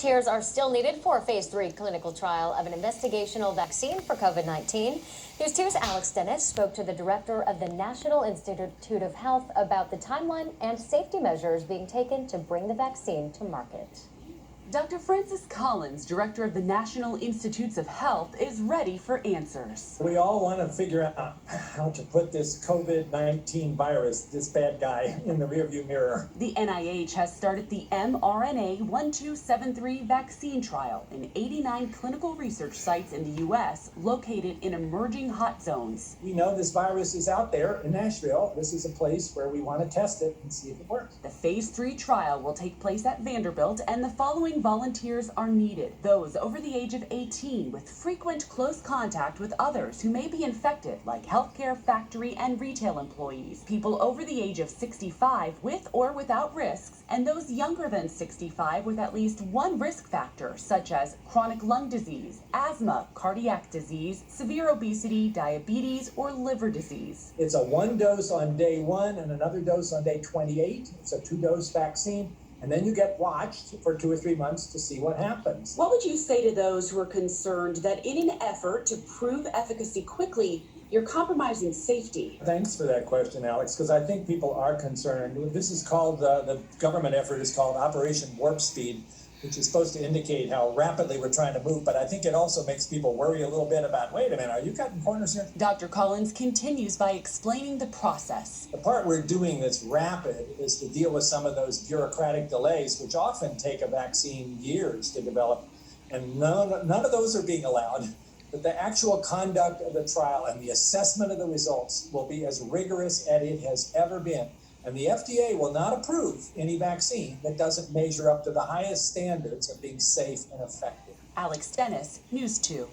Volunteers are still needed for a phase 3 clinical trial of an investigational vaccine for COVID-19. News 2's Alex Dennis spoke to the director of the National Institute of Health about the timeline and safety measures being taken to bring the vaccine to market. Dr. Francis Collins, director of the National Institutes of Health, is ready for answers. We all want to figure out how to put this COVID-19 virus, this bad guy, in the rearview mirror. The NIH has started the mRNA 1273 vaccine trial in 89 clinical research sites in the U.S. located in emerging hot zones. We know this virus is out there in Nashville. This is a place where we want to test it and see if it works. The phase 3 trial will take place at Vanderbilt, and the following volunteers are needed: those over the age of 18 with frequent close contact with others who may be infected, like healthcare, factory, and retail employees, people over the age of 65 with or without risks, and those younger than 65 with at least one risk factor, such as chronic lung disease, asthma, cardiac disease, severe obesity, diabetes, or liver disease. It's a 1 dose on day 1 and another dose on day 28. It's a 2-dose vaccine. And then you get watched for 2 or 3 months to see what happens. What would you say to those who are concerned that in an effort to prove efficacy quickly, you're compromising safety? Thanks for that question, Alex, because I think people are concerned. This is called, the government effort is called Operation Warp Speed, which is supposed to indicate how rapidly we're trying to move. But I think it also makes people worry a little bit about, wait a minute, are you cutting corners here? Dr. Collins continues by explaining the process. The part we're doing that's rapid is to deal with some of those bureaucratic delays, which often take a vaccine years to develop. And none of those are being allowed. But the actual conduct of the trial and the assessment of the results will be as rigorous as it has ever been. And the FDA will not approve any vaccine that doesn't measure up to the highest standards of being safe and effective. Alex Dennis, News 2.